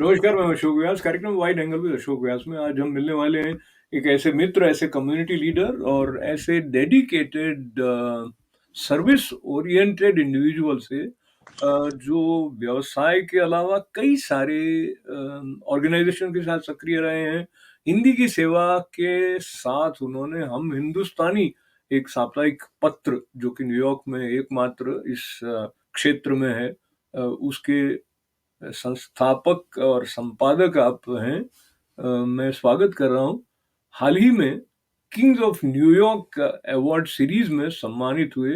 नमस्कार, मैं अशोक व्यास। कार्यक्रम वाइड एंगल विद अशोक व्यास में आज हम मिलने वाले हैं एक ऐसे मित्र, ऐसे कम्युनिटी लीडर और ऐसे डेडिकेटेड सर्विस ओरिएंटेड इंडिविजुअल से जो व्यवसाय के अलावा कई सारे ऑर्गेनाइजेशन के साथ सक्रिय रहे हैं। हिंदी की सेवा के साथ उन्होंने हम हिंदुस्तानी एक साप्ताहिक पत्र जो कि न्यूयॉर्क में एकमात्र इस क्षेत्र में है, उसके संस्थापक और संपादक आप हैं। मैं स्वागत कर रहा हूँ। हाल ही में Kings of New York award series में सम्मानित हुए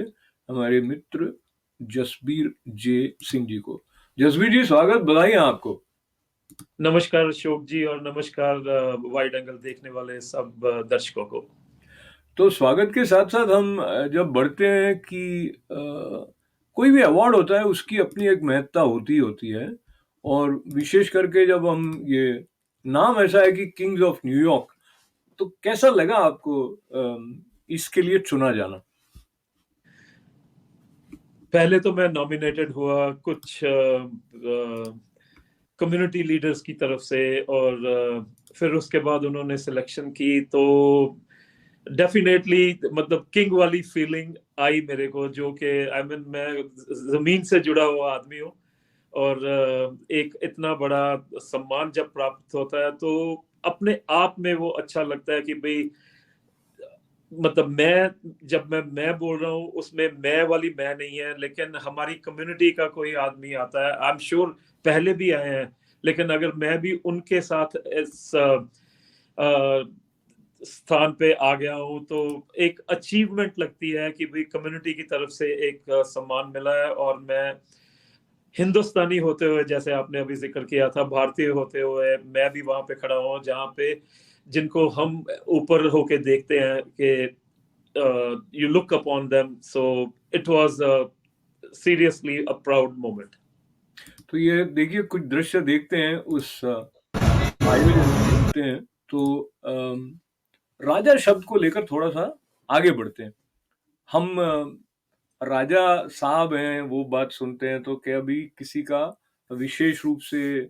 हमारे मित्र जसबीर जे सिंह जी को। जसबीर जी, स्वागत, बधाई आपको। नमस्कार अशोक जी और नमस्कार वाइड एंगल देखने वाले सब दर्शकों को। तो स्वागत के साथ साथ हम जब बढ़ते हैं कि कोई भी अवार्ड होता है उसकी अपनी एक महत्ता होती है, और विशेष करके जब हम ये नाम ऐसा है कि किंग्स ऑफ न्यूयॉर्क, तो कैसा लगा आपको इसके लिए चुना जाना? पहले तो मैं नॉमिनेटेड हुआ कुछ कम्युनिटी लीडर्स की तरफ से, और फिर उसके बाद उन्होंने सिलेक्शन की, तो डेफिनेटली मतलब किंग वाली फीलिंग आई मेरे को, जो कि आई मीन मैं जमीन से जुड़ा हुआ आदमी हूँ, और एक इतना बड़ा सम्मान जब प्राप्त होता है तो अपने आप में वो अच्छा लगता है कि भाई, मतलब मैं बोल रहा हूँ उसमें मैं वाली मैं नहीं है, लेकिन हमारी कम्युनिटी का कोई आदमी आता है, आई एम श्योर पहले भी आए हैं, लेकिन अगर मैं भी उनके साथ इस स्थान पे आ गया हूँ तो एक अचीवमेंट लगती है कि भाई कम्युनिटी की तरफ से एक सम्मान मिला है। और मैं हिंदुस्तानी होते हुए, जैसे आपने अभी जिक्र किया था, भारतीय होते हुए मैं भी वहां पे खड़ा हूँ जहाँ पे जिनको हम ऊपर होके देखते हैं कि you look upon them, so it was seriously a proud moment. तो ये देखिए, कुछ दृश्य देखते हैं उस आयोजन में, देखते हैं तो राजा शब्द को लेकर थोड़ा सा आगे बढ़ते हैं। हम राजा साहब हैं, वो बात सुनते हैं तो क्या भी किसी का विशेष रूप से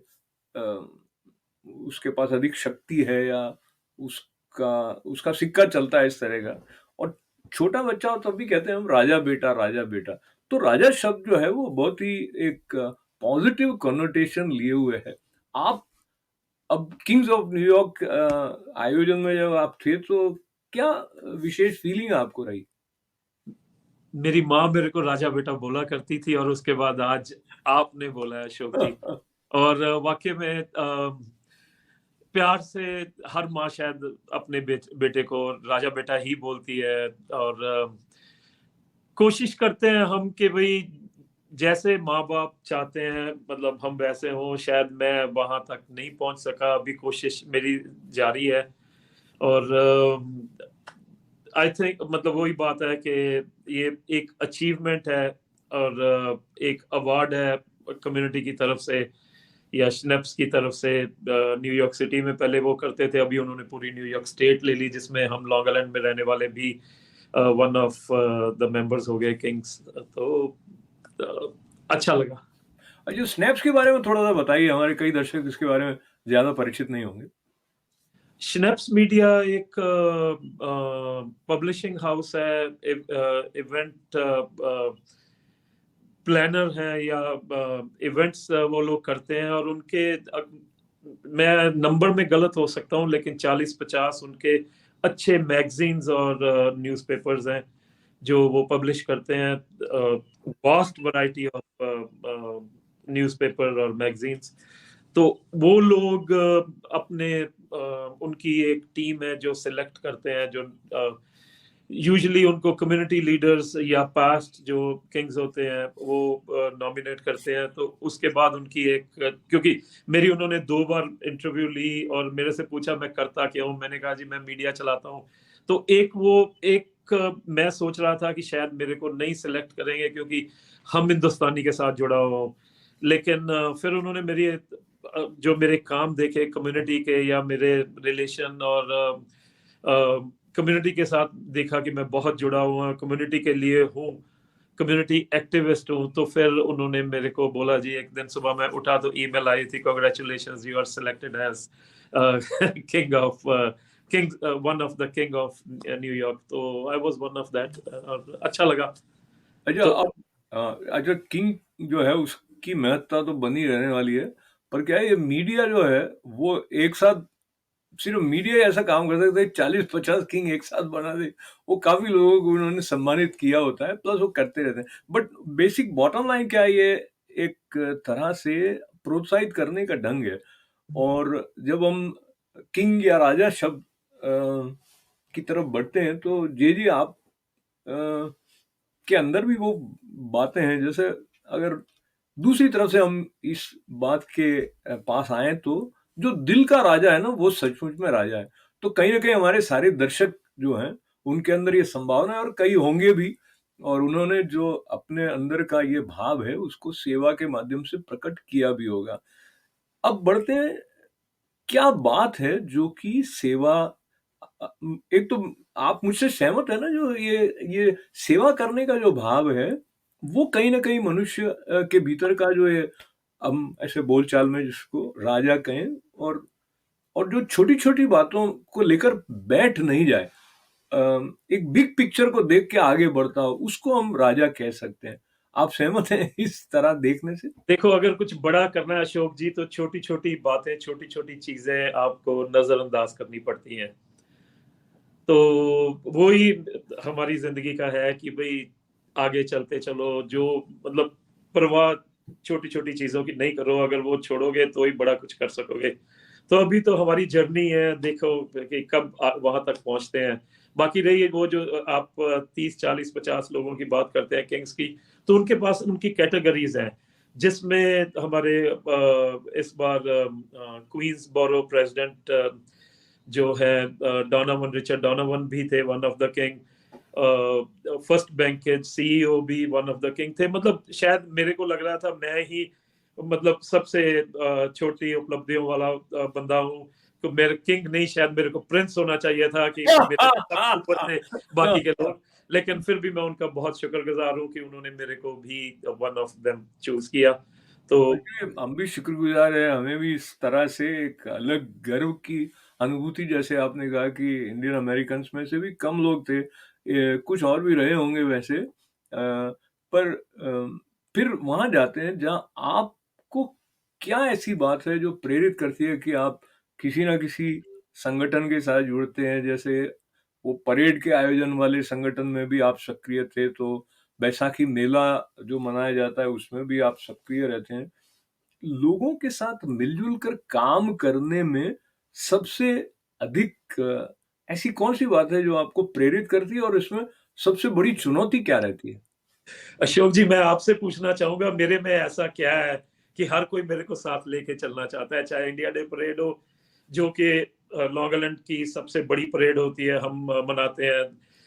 उसके पास अधिक शक्ति है या उसका उसका सिक्का चलता है इस तरह का, और छोटा बच्चा हो तब भी कहते हैं हम राजा बेटा, राजा बेटा। तो राजा शब्द जो है वो बहुत ही एक पॉजिटिव कॉनोटेशन लिए हुए है। आप अब किंग्स ऑफ न्यूयॉर्क आयोजन में जब आप थे तो क्या विशेष फीलिंग आपको रही? मेरी माँ मेरे को राजा बेटा बोला करती थी, और उसके बाद आज आपने बोला है अशोक जी, और वाकई में प्यार से हर माँ शायद अपने बेटे को राजा बेटा ही बोलती है। और कोशिश करते हैं हम कि भाई जैसे माँ बाप चाहते हैं मतलब हम वैसे हों। शायद मैं वहां तक नहीं पहुंच सका, अभी कोशिश मेरी जारी है। और आई थिंक मतलब वही बात है कि ये एक अचीवमेंट है, और एक अवार्ड है कम्युनिटी की तरफ से या स्नेप्स की तरफ से। न्यूयॉर्क सिटी में पहले वो करते थे, अभी उन्होंने पूरी न्यूयॉर्क स्टेट ले ली, जिसमें हम लॉन्ग आइलैंड में रहने वाले भी वन ऑफ द मेंबर्स हो गए किंग्स। तो अच्छा लगा। जो स्नैप्स के बारे में थोड़ा सा बताइए, हमारे कई दर्शक इसके बारे में ज्यादा परिचित नहीं होंगे। स्नैप्स मीडिया एक पब्लिशिंग हाउस है, इवेंट प्लानर है, या इवेंट्स वो लोग करते हैं, और उनके मैं नंबर में गलत हो सकता हूँ लेकिन 40-50 उनके अच्छे मैगजीन्स और न्यूज़पेपर्स हैं जो वो पब्लिश करते हैं। वास्ट वैरायटी ऑफ न्यूज़पेपर और मैगजीन्स। तो वो लोग अपने उनकी एक टीम है जो सिलेक्ट करते हैं, जो यूजुअली उनको कम्युनिटी लीडर्स या पास्ट जो किंग्स होते हैं वो नॉमिनेट करते हैं। तो उसके बाद उनकी एक, क्योंकि मेरी उन्होंने 2 बार इंटरव्यू ली और मेरे से पूछा मैं करता क्या हूँ, मैंने कहा जी मैं मीडिया चलाता हूँ। तो एक मैं सोच रहा था कि शायद मेरे को नहीं सिलेक्ट करेंगे क्योंकि हम हिंदुस्तानी के साथ जुड़ा हुआ हूँ, लेकिन फिर उन्होंने मेरी जो मेरे काम देखे कम्युनिटी के या मेरे रिलेशन और कम्युनिटी के साथ, देखा कि मैं बहुत जुड़ा हुआ कम्युनिटी के लिए हूँ। कम्युनिटी एक्टिविस्ट हूँ। तो फिर उन्होंने मेरे को बोला जी, एक दिन सुबह मैं उठा तो ईमेल आई थी, congratulations you are selected as king of king one of the king of New York. तो I was one of that, और अच्छा लगा। अच्छा, तो अब अच्छा, किंग जो है उसकी महत्ता तो बनी रहने वाली है, पर क्या है, ये मीडिया जो है वो एक साथ, सिर्फ मीडिया ही ऐसा काम कर सकता है 40-50 किंग एक साथ बना दे। वो काफी लोगों को उन्होंने सम्मानित किया होता है, प्लस वो करते रहते हैं। बट बेसिक बॉटम लाइन क्या है, ये एक तरह से प्रोत्साहित करने का ढंग है। और जब हम किंग या राजा शब्द की तरफ बढ़ते हैं, तो जी आप के अंदर भी वो बातें हैं। जैसे अगर दूसरी तरफ से हम इस बात के पास आए, तो जो दिल का राजा है ना, वो सचमुच में राजा है। तो कहीं ना कहीं हमारे सारे दर्शक जो हैं, उनके अंदर ये संभावना है, और कई होंगे भी, और उन्होंने जो अपने अंदर का ये भाव है उसको सेवा के माध्यम से प्रकट किया भी होगा। अब बढ़ते हैं, क्या बात है जो कि सेवा, एक तो आप मुझसे सहमत है ना, जो ये सेवा करने का जो भाव है, वो कहीं न कहीं मनुष्य के भीतर का जो है, हम ऐसे बोलचाल में जिसको राजा कहें, और जो छोटी-छोटी बातों को लेकर बैठ नहीं जाए, एक बिग पिक्चर को देख के आगे बढ़ता हो, उसको हम राजा कह सकते हैं। आप सहमत हैं इस तरह देखने से? देखो, अगर कुछ बड़ा करना है अशोक जी, तो छोटी-छोटी बातें, छोटी-छोटी चीज़ें आपको नज़रअंदाज करनी पड़ती हैं। तो वो ही हमारी ज़िंदगी का है कि भई आगे चलते चलो, जो मतलब परवाह छोटी-छोटी चीज़ों की नहीं करो, अगर वो छोड़ोगे तो ही बड़ा कुछ कर सकोगे। तो अभी तो हमारी जर्नी है, देखो कि कब वहाँ तक पहुँचते हैं। बाकी रही वो जो आप 30, 40, 50 लोगों की बात करते हैं किंग्स की, तो उनके पास उनकी कैटेगरीज़ हैं, जिसमें हमारे इस बार क्वींसबोरो प्रेसिडेंट जो है डोनावन, रिचर्ड डोनावन भी थे one of the king. First bank के सीईओ भी वन ऑफ द किंग थे। मतलब शायद मेरे को लग रहा था मैं ही मतलब सबसे छोटी उपलब्धियों वाला बंदा हूँ। तो मेरे किंग नहीं, शायद मेरे को प्रिंस होना चाहिए था कि मेरे सब ऊपर थे बाकी के लोग। लेकिन फिर भी मैं उनका बहुत शुक्रगुजार हूँ कि उन्होंने मेरे को भी वन ऑफ देम चूज किया। तो देखिए, हम भी शुक्रगुजार हैं, हमें भी इस तरह से एक अलग गर्व की अनुभूति, जैसे आपने कहा कि इंडियन अमेरिकन्स में से भी कम लोग थे, कुछ और भी रहे होंगे वैसे, पर फिर वहाँ जाते हैं जहाँ आपको क्या ऐसी बात है जो प्रेरित करती है कि आप किसी ना किसी संगठन के साथ जुड़ते हैं? जैसे वो परेड के आयोजन वाले संगठन में भी आप सक्रिय थे, तो बैसाखी मेला जो मनाया जाता है उसमें भी आप सक्रिय रहते हैं। लोगों के साथ मिलजुल कर काम करने में सबसे अधिक ऐसी कौन-सी बात है जो आपको प्रेरित करती है, और इसमें सबसे बड़ी चुनौती क्या रहती है? अशोक जी, मैं आपसे पूछना चाहूँगा, मेरे में ऐसा क्या है कि हर कोई मेरे को साथ लेके चलना चाहता है, चाहे इंडिया डे परेड हो, जो कि लॉन्ग आइलैंड की सबसे बड़ी परेड होती है, हम मनाते हैं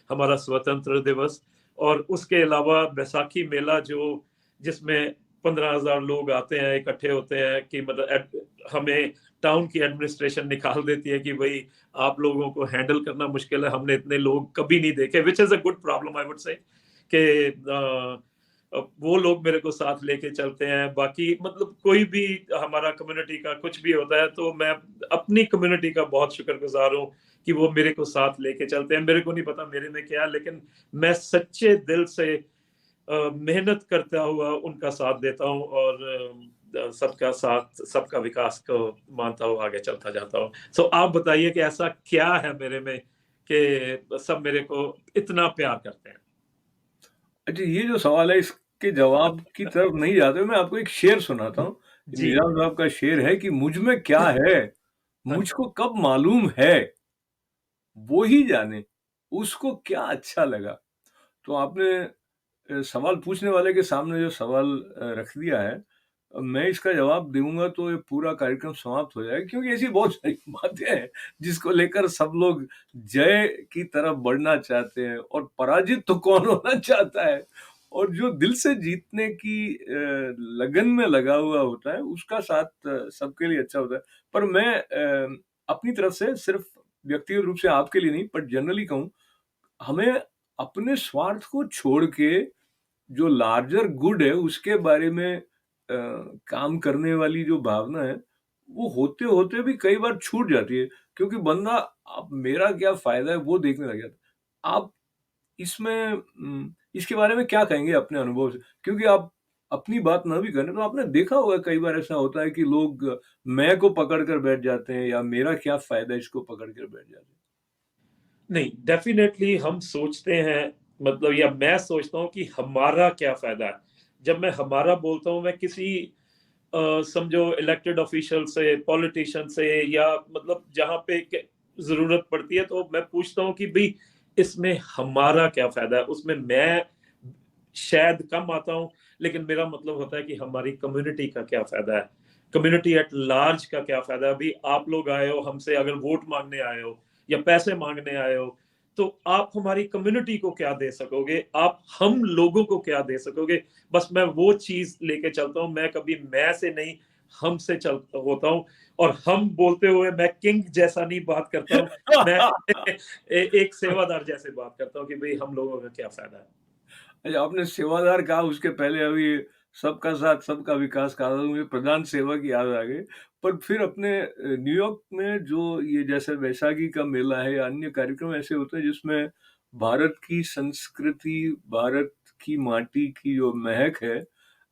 हमारा स्वतंत्र दिवस। और उसके अलावा बैसाखी मेला, जो जिसमें 15,000 लोग आते हैं, इकट्ठे होते हैं, कि मतलब हमें टाउन की एडमिनिस्ट्रेशन निकाल देती है कि भई आप लोगों को हैंडल करना मुश्किल है, हमने इतने लोग कभी नहीं देखे, which is a good problem I would say. कि वो लोग मेरे को साथ लेके चलते हैं। बाकी मतलब कोई भी हमारा कम्युनिटी का कुछ भी होता है, तो मैं अपनी कम्युनिटी का बहुत शुक्रगुजार हूँ कि वो मेरे को साथ लेके चलते हैं। मेरे को नहीं पता मेरे में क्या है, लेकिन मैं सच्चे दिल से मेहनत करता हुआ उनका साथ देता हूँ, और सबका साथ, सबका विकास को मानता हुआ आगे चलता जाता हूँ। सो आप बताइए कि ऐसा क्या है मेरे में कि सब मेरे को इतना प्यार करते हैं? अच्छा, ये जो सवाल है इसके जवाब की तरफ नहीं जाते हुए मैं आपको एक शेर सुनाता हूँ। जी। निज़ाम साहब का शेर है कि मुझ में क्या है, हाँ। मुझको कब मालूम है, वो ही जाने, उसको क्या अच्छा लगा। तो आपने सवाल पूछने वाले के सामने जो सवाल रख दिया है, मैं इसका जवाब दूँगा तो ये पूरा कार्यक्रम समाप्त हो जाएगा, क्योंकि ऐसी बहुत सारी बातें हैं जिसको लेकर सब लोग जय की तरफ बढ़ना चाहते हैं, और पराजित तो कौन होना चाहता है। और जो दिल से जीतने की लगन में लगा हुआ होता है, उसका साथ सबके लिए अच्छा होता है। पर मैं अपनी तरफ से सिर्फ व्यक्तिगत रूप से आपके लिए नहीं, पर जनरली कहूँ, हमें अपने स्वार्थ को छोड़ के जो लार्जर गुड है उसके बारे में काम करने वाली जो भावना है, वो होते-होते भी कई बार छूट जाती है, क्योंकि बंदा अब मेरा क्या फ़ायदा है वो देखने लग जाता है। आप इसमें इसके बारे में क्या कहेंगे अपने अनुभव से? क्योंकि आप अपनी बात ना भी करें तो आपने देखा होगा कई बार ऐसा होता है कि लोग मैं को पकड़ कर बैठ जाते हैं या मेरा क्या फ़ायदा इसको पकड़ कर बैठ जाते हैं। नहीं, डेफिनेटली हम सोचते हैं, मतलब या मैं सोचता हूँ कि हमारा क्या फ़ायदा है। जब मैं हमारा बोलता हूँ, मैं किसी समझो इलेक्टेड ऑफिशियल से, पॉलिटिशियन से, या मतलब जहाँ पे ज़रूरत पड़ती है तो मैं पूछता हूँ कि भई इसमें हमारा क्या फ़ायदा है? उसमें मैं शायद कम आता हूँ, लेकिन मेरा मतलब होता है कि हमारी कम्युनिटी का क्या फ़ायदा है? कम्युनिटी एट लार्ज का क्या फ़ायदा है? अभी आप लोग आए हो हमसे, अगर वोट माँगने आए हो या पैसे माँगने आए हो, तो आप हमारी कम्युनिटी को क्या दे सकोगे? आप हम लोगों को क्या दे सकोगे? बस मैं वो चीज़ लेके चलता हूँ, मैं कभी मैं से नहीं, हम से चल होता हूँ। और हम बोलते हुए मैं किंग जैसा नहीं बात करता हूँ, मैं एक सेवादार जैसे बात करता हूँ कि भई हम लोगों का क्या फ़ायदा है? अच्छा, आपने सेवादार कहा, उसके पहले अभी सबका साथ सबका विकास कहा था, तो मुझे प्रधान सेवक याद आ गए। पर फिर अपने न्यूयॉर्क में जो ये जैसे वैशाखी का मेला है या अन्य कार्यक्रम ऐसे होते हैं जिसमें भारत की संस्कृति, भारत की माटी की जो महक है,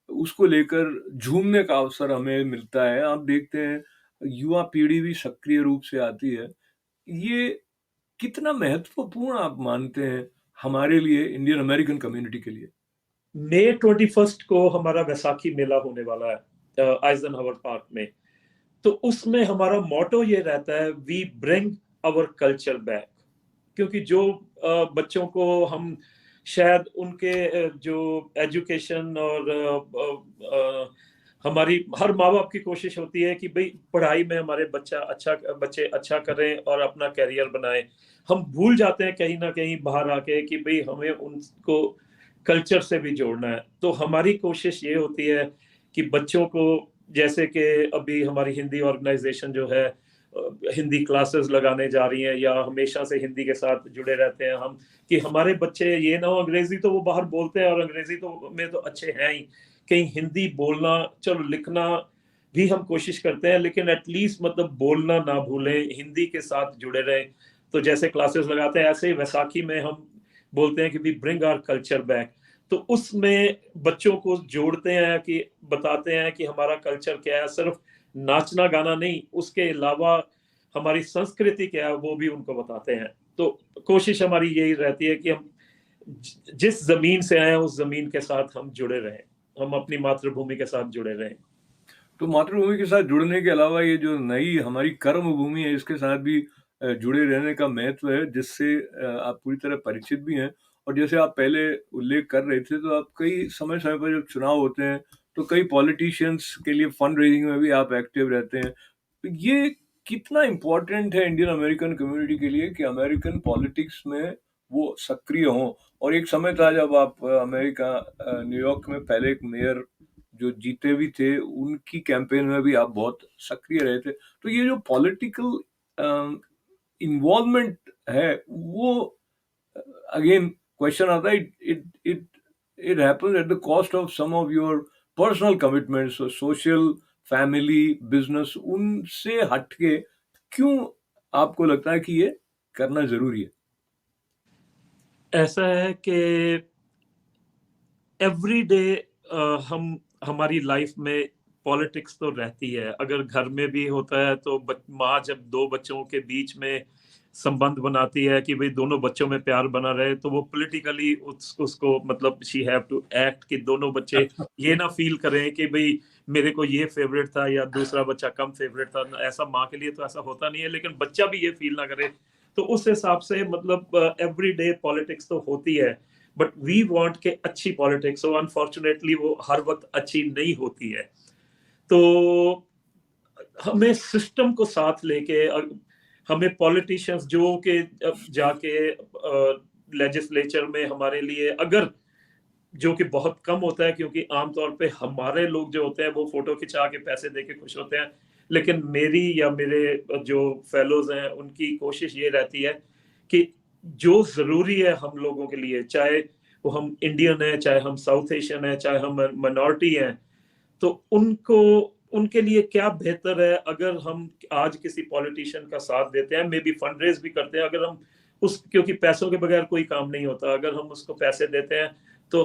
उसको लेकर झूमने का अवसर हमें मिलता है। आप देखते हैं युवा पीढ़ी भी सक्रिय रूप से आती है। ये कितना महत्वपूर्ण आप मानते हैं हमारे लिए, इंडियन अमेरिकन कम्युनिटी के लिए? मई 21 को हमारा वैसाखी मेला होने वाला है आइजनहावर पार्क में। तो उसमें हमारा मोटो ये रहता है, we bring our culture back. क्योंकि जो बच्चों को हम शायद उनके जो एजुकेशन और हमारी हर माँ-बाप की कोशिश होती है कि भई पढ़ाई में हमारे बच्चे अच्छा करें और अपना करियर बनाएँ। हम भूल जाते हैं कहीं न कहीं बाहर आके कि भई हमें उनको कल्चर से भी जोड़ना है। तो हमारी कोशिश ये होती है कि बच्चों को, जैसे कि अभी हमारी हिंदी ऑर्गेनाइज़ेशन जो है हिंदी क्लासेस लगाने जा रही हैं, या हमेशा से हिंदी के साथ जुड़े रहते हैं हम, कि हमारे बच्चे ये ना हो, अंग्रेज़ी तो वो बाहर बोलते हैं और अंग्रेज़ी तो में तो अच्छे हैं ही। कहीं हिंदी बोलना, चलो लिखना भी हम कोशिश करते हैं, लेकिन एट लीस्ट मतलब बोलना ना भूलें, हिंदी के साथ जुड़े रहें। तो जैसे क्लासेस लगाते हैं, ऐसे ही वैसाखी में हम बोलते हैं कि we bring our culture back. तो उसमें बच्चों को जोड़ते हैं, कि बताते हैं कि हमारा कल्चर क्या है, सिर्फ नाचना गाना नहीं, उसके अलावा हमारी संस्कृति क्या है वो भी उनको बताते हैं। तो कोशिश हमारी यही रहती है कि हम जिस जमीन से आए हैं उस जमीन के साथ हम जुड़े रहें, हम अपनी मातृभूमि के साथ जुड़े रहें। तो मातृभूमि के साथ जुड़ने के अलावा ये जो नई हमारी कर्म भूमि है, इसके साथ भी जुड़े रहने का महत्व है, जिससे आप पूरी तरह परिचित भी हैं। और जैसे आप पहले उल्लेख कर रहे थे, तो आप कई समय-समय पर जब चुनाव होते हैं, तो कई पॉलिटिशियंस के लिए फंड रेज़िंग में भी आप एक्टिव रहते हैं। तो ये कितना इम्पोर्टेंट है इंडियन अमेरिकन कम्युनिटी के लिए कि अमेरिकन पॉलिटिक्स में वो सक्रिय हों? और एक समय था जब आप न्यूयॉर्क में पहले एक मेयर जो जीते भी थे, उनकी कैंपेन में भी आप बहुत सक्रिय रहे थे। तो ये जो पॉलिटिकल अ, इन्वॉल्वमेंट है, वो अगेन क्वेश्चन आता है, it it it happens at the cost of some of your personal commitments, social, family, business, उनसे हट के क्यों आपको लगता है कि ये करना ज़रूरी है? ऐसा है कि एवरीडे हम हमारी लाइफ में पॉलिटिक्स तो रहती है। अगर घर में भी होता है तो माँ जब 2 बच्चों के बीच में संबंध बनाती है कि भई दोनों बच्चों में प्यार बना रहे, तो वो पॉलिटिकली उसको मतलब शी हैव टू एक्ट कि दोनों बच्चे ये ना फ़ील करें कि भई मेरे को ये फ़ेवरेट था या दूसरा बच्चा कम फ़ेवरेट था। ऐसा माँ के लिए तो ऐसा होता नहीं है, लेकिन बच्चा भी ये फ़ील ना करे। तो उस हिसाब से मतलब एवरीडे पॉलिटिक्स तो होती है। बट वी वांट के अच्छी पॉलिटिक्स हो। अनफॉर्चुनेटली वो हर वक्त अच्छी नहीं होती है। तो हमें सिस्टम को साथ लेके हमें पॉलिटिशियंस जो कि जाके लेजिस्लेचर में हमारे लिए, अगर जो कि बहुत कम होता है, क्योंकि आमतौर पे हमारे लोग जो होते हैं वो फोटो खिंचा के पैसे दे के खुश होते हैं, लेकिन मेरी या मेरे जो फेलोज हैं उनकी कोशिश ये रहती है कि जो जरूरी है हम लोगों के लिए, चाहे वो हम इंडियन है, चाहे हम साउथ एशियन है, चाहे हम माइनॉरिटी हैं, तो उनको उनके लिए क्या बेहतर है अगर हम आज किसी पॉलिटिशियन का साथ देते हैं, मे बी फंड रेज भी करते हैं, अगर हम उस, क्योंकि पैसों के बगैर कोई काम नहीं होता, अगर हम उसको पैसे देते हैं तो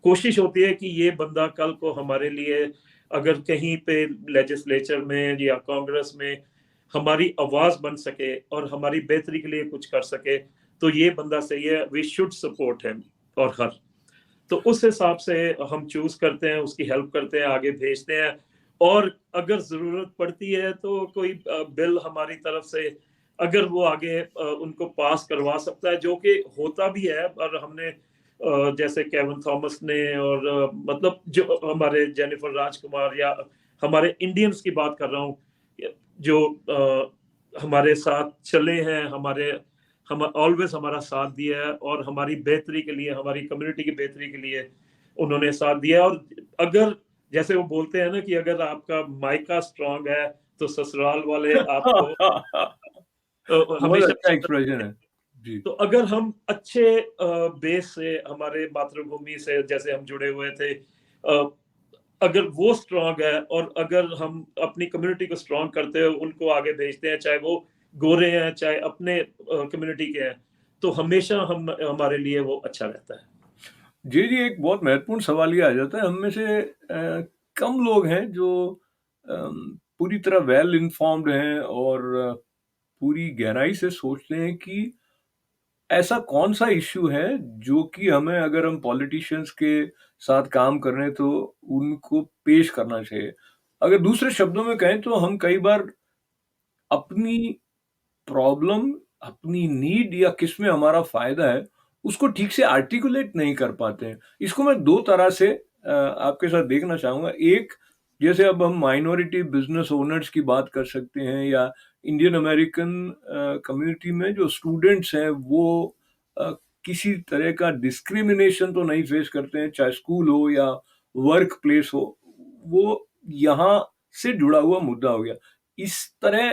कोशिश होती है कि ये बंदा कल को हमारे लिए अगर कहीं पे लेजिस्लेचर में या कांग्रेस में हमारी आवाज बन सके और हमारी बेहतरी के लिए कुछ कर सके, तो ये बंदा सही है, वी शुड सपोर्ट हिम। और हर, तो उस हिसाब से हम चूज करते हैं, उसकी हेल्प करते हैं, आगे भेजते हैं। और अगर जरूरत पड़ती है तो कोई बिल हमारी तरफ से अगर वो आगे उनको पास करवा सकता है, जो कि होता भी है। और हमने जैसे केविन थॉमस ने और मतलब जो हमारे जेनिफर राजकुमार या हमारे इंडियंस की बात कर रहा हूँ, जो हमारे साथ चले हैं, हमारे हम ऑलवेज हमारा साथ दिया है और हमारी बेहतरी के लिए, हमारी कम्युनिटी की बेहतरी के लिए उन्होंने साथ दिया। और अगर जैसे वो बोलते हैं ना कि अगर आपका मायका स्ट्रांग है तो ससुराल वाले आपको बहुत हमेशा अच्छा सपोर्ट एक्सप्रेशन करेंगे। है। जी। तो अगर हम अच्छे बेस से हमारे मातृभूमि से जैसे हम जुड़े हुए थे, अगर वो स्ट्रांग है और अगर हम अपनी कम्युनिटी को स्ट्रांग करते हैं, उनको आगे भेजते हैं, चाहे वो गोरे हैं चाहे अपने कम्युनिटी के हैं, तो हमेशा हम हमारे लिए वो अच्छा रहता है। जी, जी, एक बहुत महत्वपूर्ण सवाल ये आ जाता है, हम में से कम लोग हैं जो पूरी तरह वेल इन्फॉर्म्ड हैं और पूरी गहराई से सोचते हैं कि ऐसा कौन-सा इश्यू है जो कि हमें, अगर हम पॉलिटिशियंस के साथ काम कर रहे हैं तो उनको पेश करना चाहिए। अगर दूसरे शब्दों में कहें तो हम कई बार अपनी प्रॉब्लम, अपनी नीड या किसमें हमारा फ़ायदा है, उसको ठीक से आर्टिकुलेट नहीं कर पाते हैं। इसको मैं 2 तरह से आपके साथ देखना चाहूँगा। एक, जैसे अब हम माइनॉरिटी बिज़नेस ओनर्स की बात कर सकते हैं या इंडियन अमेरिकन कम्युनिटी में जो स्टूडेंट्स हैं वो अ, किसी तरह का डिस्क्रिमिनेशन तो नहीं फेस करते हैं, चाहे स्कूल हो या वर्क प्लेस हो, वो यहाँ से जुड़ा हुआ मुद्दा हो गया। इस तरह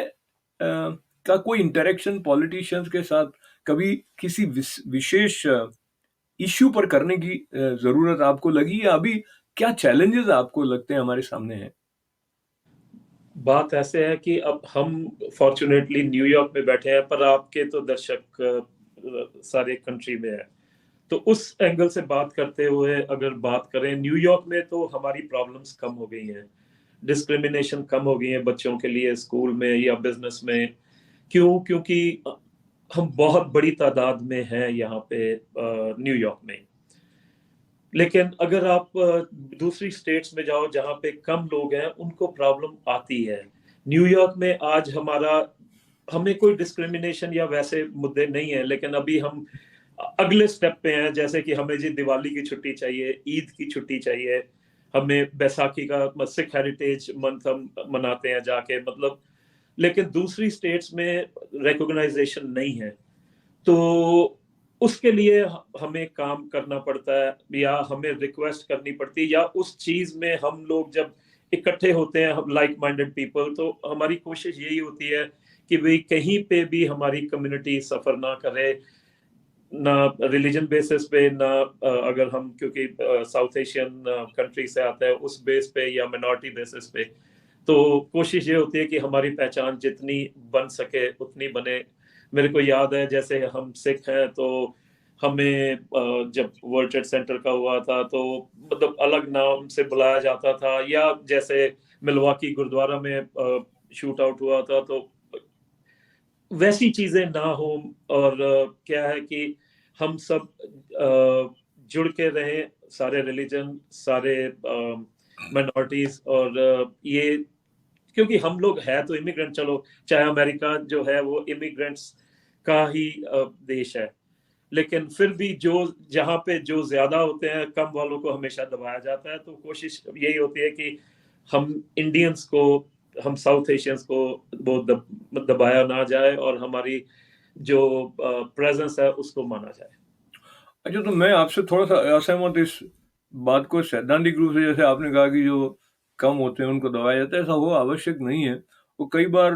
का कोई इंटरेक्शन पॉलिटिशियंस के साथ कभी किसी विशेष इश्यू पर करने की ज़रूरत आपको लगी, या अभी क्या चैलेंजेस आपको लगते हैं हमारे सामने हैं? बात ऐसे है कि अब हम फॉर्चुनेटली न्यूयॉर्क में बैठे हैं, पर आपके तो दर्शक सारे कंट्री में है। तो उस एंगल से बात करते हुए अगर बात करें, न्यूयॉर्क में तो हमारी प्रॉब्लम्स कम हो गई हैं, डिस्क्रिमिनेशन कम हो गई है बच्चों के लिए स्कूल में या बिजनेस में। क्यों? क्योंकि हम बहुत बड़ी तादाद में हैं यहाँ पे न्यूयॉर्क में। लेकिन अगर आप दूसरी स्टेट्स में जाओ जहाँ पे कम लोग हैं, उनको प्रॉब्लम आती है। न्यूयॉर्क में आज हमारा, हमें कोई डिस्क्रिमिनेशन या वैसे मुद्दे नहीं है, लेकिन अभी हम अगले स्टेप पे हैं, जैसे कि हमें जी दिवाली की छुट्टी चाहिए, ईद की छुट्टी चाहिए, हमें बैसाखी का सिख हेरिटेज मंथ हम मनाते हैं जाके, मतलब। लेकिन दूसरी स्टेट्स में रिकॉग्नाइजेशन नहीं है, तो उसके लिए हमें काम करना पड़ता है या हमें रिक्वेस्ट करनी पड़ती है, या उस चीज में हम लोग जब इकट्ठे होते हैं, हम लाइक माइंडेड पीपल, तो हमारी कोशिश यही होती है कि भाई कहीं पे भी हमारी कम्युनिटी सफर ना करे, ना रिलीजन बेसिस पे, ना अगर हम क्योंकि साउथ एशियन कंट्री से आते हैं उस बेस पे या मिनॉरिटी बेसिस पे। तो कोशिश ये होती है कि हमारी पहचान जितनी बन सके उतनी बने। मेरे को याद है जैसे हम सिख हैं, तो हमें जब वर्ल्ड ट्रेड सेंटर का हुआ था तो मतलब अलग नाम से बुलाया जाता था, या जैसे मिलवाकी गुरुद्वारा में शूट आउट हुआ था, तो वैसी चीजें ना हो। और क्या है कि हम सब जुड़ के रहें, सारे रिलीजन, सारे माइनॉरिटीज। और ये क्योंकि हम लोग है तो इमिग्रेंट, चलो चाहे अमेरिका जो है वो इमिग्रेंट्स का ही देश है, लेकिन फिर भी जो जहाँ पे जो ज्यादा होते हैं, कम वालों को हमेशा दबाया जाता है। तो कोशिश यही होती है कि हम इंडियंस को, हम साउथ एशियंस को वो दबाया ना जाए और हमारी जो प्रेजेंस है उसको माना जाए। अच्छा, तो मैं आपसे थोड़ा-सा असहमत इस बात को सैद्धांतिक रूप से, जैसे आपने कहा कि जो कम होते हैं उनको दबाया जाता है, ऐसा हो आवश्यक नहीं है। वो कई बार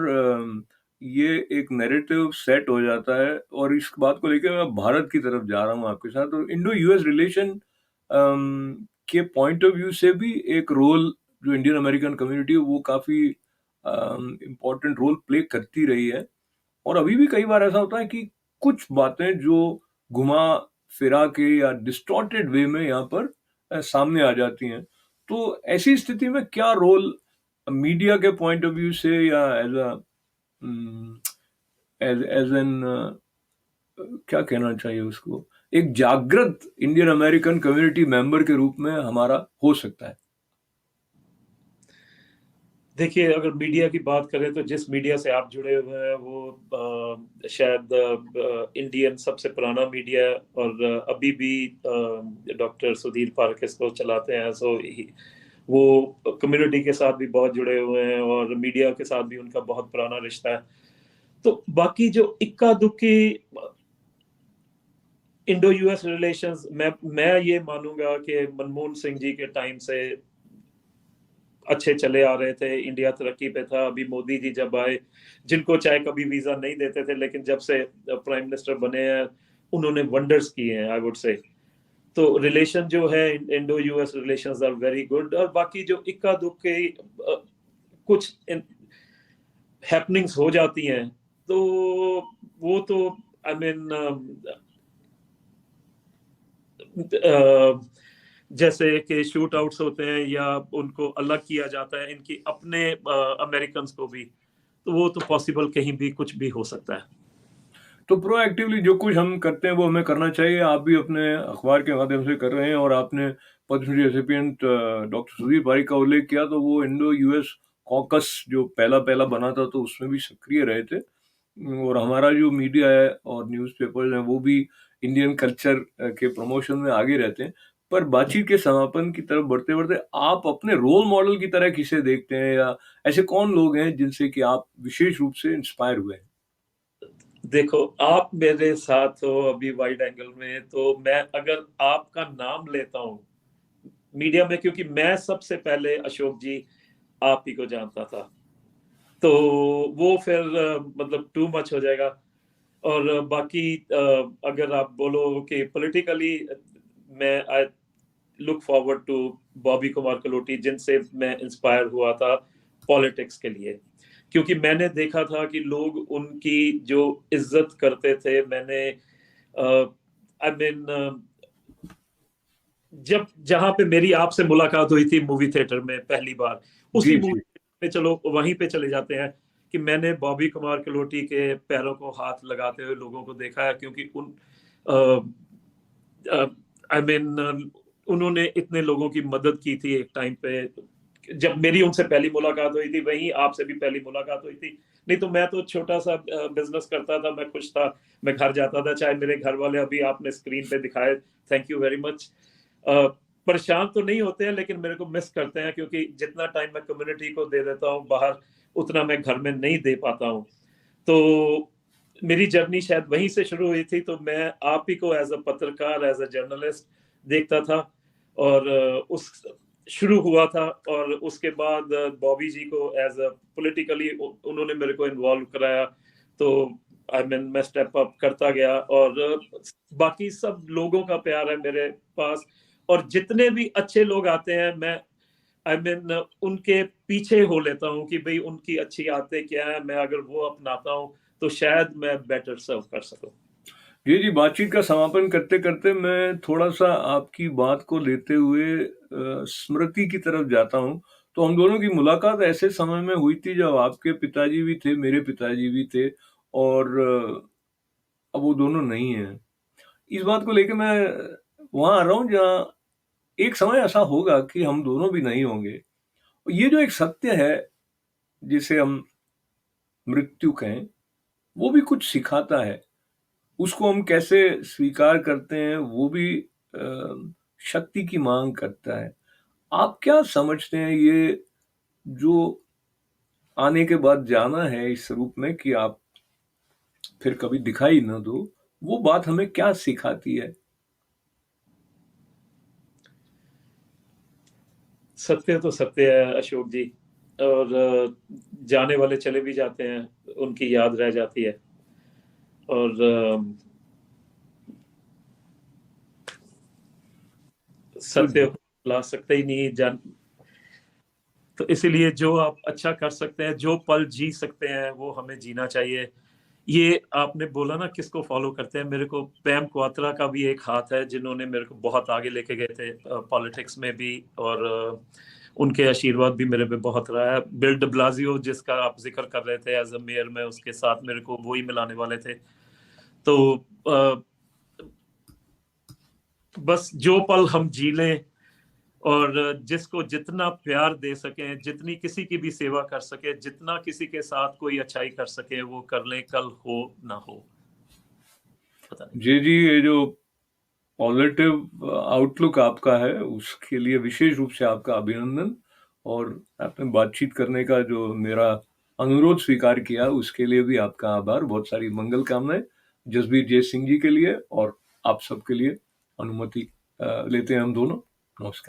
ये एक नैरेटिव सेट हो जाता है, और इस बात को लेके मैं भारत की तरफ जा रहा हूँ आपके साथ। और इंडो यूएस रिलेशन के पॉइंट ऑफ व्यू से भी एक रोल जो इंडियन अमेरिकन कम्युनिटी है वो काफ़ी इम्पोर्टेंट रोल प्ले करती रही है। और अभी भी कई बार ऐसा होता है कि कुछ बातें जो घुमा फिरा के या डिस्टॉर्टेड वे में यहाँ पर सामने आ जाती हैं। तो ऐसी स्थिति में क्या रोल मीडिया के पॉइंट ऑफ व्यू से या as a as as an क्या कहना चाहिए उसको, एक जागृत इंडियन अमेरिकन कम्युनिटी मेंबर के रूप में हमारा हो सकता है? देखिए, अगर मीडिया की बात करें तो जिस मीडिया से आप जुड़े हुए हैं वो शायद इंडियन सबसे पुराना मीडिया है, और अभी भी डॉक्टर सुधीर पारखेस को चलाते हैं। वो कम्युनिटी के साथ भी बहुत जुड़े हुए हैं और मीडिया के साथ भी उनका बहुत पुराना रिश्ता है। तो बाकी जो इक्का दुक्की इंडो यूएस रिलेशंस, मैं ये मानूंगा कि मनमोहन सिंह जी के टाइम से अच्छे चले आ रहे थे, इंडिया तरक्की पे था। अभी मोदी जी जब आए, जिनको चाहे कभी वीजा नहीं देते थे, लेकिन जब से प्राइम मिनिस्टर बने हैं उन्होंने वंडर्स किए हैं, आई वुड से। तो रिलेशन जो है, Indo US relations are very good. और बाकी जो इक्का दुक्के कुछ हैपनिंग्स हो जाती हैं, तो वो तो आई मीन जैसे कि शूट आउट्स होते हैं या उनको अलग किया जाता है इनकी अपने अमेरिकन को भी, तो वो तो पॉसिबल कहीं भी कुछ भी हो सकता है। तो प्रोएक्टिवली जो कुछ हम करते हैं वो हमें करना चाहिए। आप भी अपने अखबार के माध्यम से कर रहे हैं, और आपने पद्मश्री रेसिपिएंट डॉक्टर सुधीर पारिक का उल्लेख किया, तो वो इंडो यूएस कॉकस जो पहला पहला बना था तो उसमें भी सक्रिय रहे थे। और हमारा जो मीडिया है और न्यूज़पेपर्स हैं वो भी इंडियन कल्चर के प्रमोशन में आगे रहते हैं। पर बातचीत के समापन की तरफ बढ़ते बढ़ते आप अपने रोल मॉडल की तरह किसे देखते हैं, या ऐसे कौन लोग हैं जिनसे कि आप विशेष रूप से इंस्पायर हुए हैं? देखो, आप मेरे साथ हो अभी वाइड एंगल में, तो मैं अगर आपका नाम लेता हूँ मीडिया में, क्योंकि मैं सबसे पहले अशोक जी आप ही को जानता था, तो वो फिर मतलब टू मच हो जाएगा। और बाकी अगर आप बोलो कि पॉलिटिकली, मैं I look forward to Bobby Kumar Kaloti, जिनसे मैं इंस्पायर हुआ था पॉलिटिक्स के लिए, क्योंकि मैंने देखा था कि लोग उनकी जो इज्जत करते थे। मैंने आई मीन जब जहां पे मेरी आपसे मुलाकात हुई थी मूवी थिएटर में पहली बार, उसी जी, मूवी जी। में, चलो वहीं पे चले जाते हैं, कि मैंने बॉबी कुमार कलोटी के पैरों को हाथ लगाते हुए लोगों को देखा है, क्योंकि उन आई मीन उन्होंने इतने लोगों की मदद की थी एक टाइम पे। जब मेरी उनसे पहली मुलाकात हुई थी, वहीं आपसे भी पहली मुलाकात हुई थी। नहीं तो मैं तो छोटा सा बिजनेस करता था, मैं खुश था, मैं घर जाता था, चाहे मेरे घर वाले अभी आपने स्क्रीन पे दिखाए, थैंक यू वेरी मच, परेशान तो नहीं होते हैं, लेकिन मेरे को मिस करते हैं, क्योंकि जितना टाइम मैं कम्युनिटी को दे देता हूँ बाहर, उतना मैं घर में नहीं दे पाता हूँ। तो मेरी जर्नी शायद वहीं से शुरू हुई थी, तो मैं आप ही को एज अ पत्रकार, एज अ जर्नलिस्ट देखता था, और उस शुरू हुआ था। और उसके बाद बॉबी जी को एज अ पॉलिटिकली उन्होंने मेरे को इन्वॉल्व कराया, तो आई मीन मैं स्टेप अप करता गया। और बाकी सब लोगों का प्यार है मेरे पास, और जितने भी अच्छे लोग आते हैं, मैं आई मीन उनके पीछे हो लेता हूँ कि भाई उनकी अच्छी आदतें क्या है, मैं अगर वो अपनाता हूँ तो शायद मैं बेटर सर्व कर सकूं। जी, जी, बातचीत का समापन करते-करते मैं थोड़ा-सा आपकी बात को लेते हुए स्मृति की तरफ जाता हूँ। तो हम दोनों की मुलाकात ऐसे समय में हुई थी जब आपके पिताजी भी थे, मेरे पिताजी भी थे, और अब वो दोनों नहीं हैं। इस बात को लेके मैं वहाँ आ रहा हूँ जहाँ एक समय ऐसा होगा कि हम दोनों भी नहीं होंगे। ये जो एक सत्य है जिसे हम मृत्यु कहें, वो भी कुछ सिखाता है। उसको हम कैसे स्वीकार करते हैं वो भी शक्ति की माँग करता है। आप क्या समझते हैं, ये जो आने के बाद जाना है इस रूप में कि आप फिर कभी दिखाई ना दो, वो बात हमें क्या सिखाती है? सत्य तो सत्य है अशोक जी, और जाने वाले चले भी जाते हैं। उनकी याद रह जाती है। और सत्य ला सकते ही नहीं जान। तो इसीलिए जो आप अच्छा कर सकते हैं, जो पल जी सकते हैं, वो हमें जीना चाहिए। ये आपने बोला ना किसको फॉलो करते हैं, मेरे को पैम क्वात्रा का भी एक हाथ है, जिन्होंने मेरे को बहुत आगे लेके गए थे पॉलिटिक्स में भी, और उनके आशीर्वाद भी मेरे पे बहुत रहा है। बिल de Blasio जिसका आप जिक्र कर रहे थे एज अ मेयर में, उसके साथ मेरे को वो ही मिलाने वाले थे। तो बस जो पल हम जी लें, और जिसको जितना प्यार दे सकें, जितनी किसी की भी सेवा कर सके, जितना किसी के साथ कोई अच्छाई कर सके, वो कर लें, कल हो ना हो पता नहीं। जी जी, ये जो पॉजिटिव आउटलुक आपका है उसके लिए विशेष रूप से आपका अभिनंदन, और आपने बातचीत करने का जो मेरा अनुरोध स्वीकार किया उसके लिए भी आपका आभार। बहुत सारी मंगल कामनाएं जसबीर जय सिंह जी के लिए और आप सबके लिए। अनुमति लेते हैं हम दोनों। नमस्कार।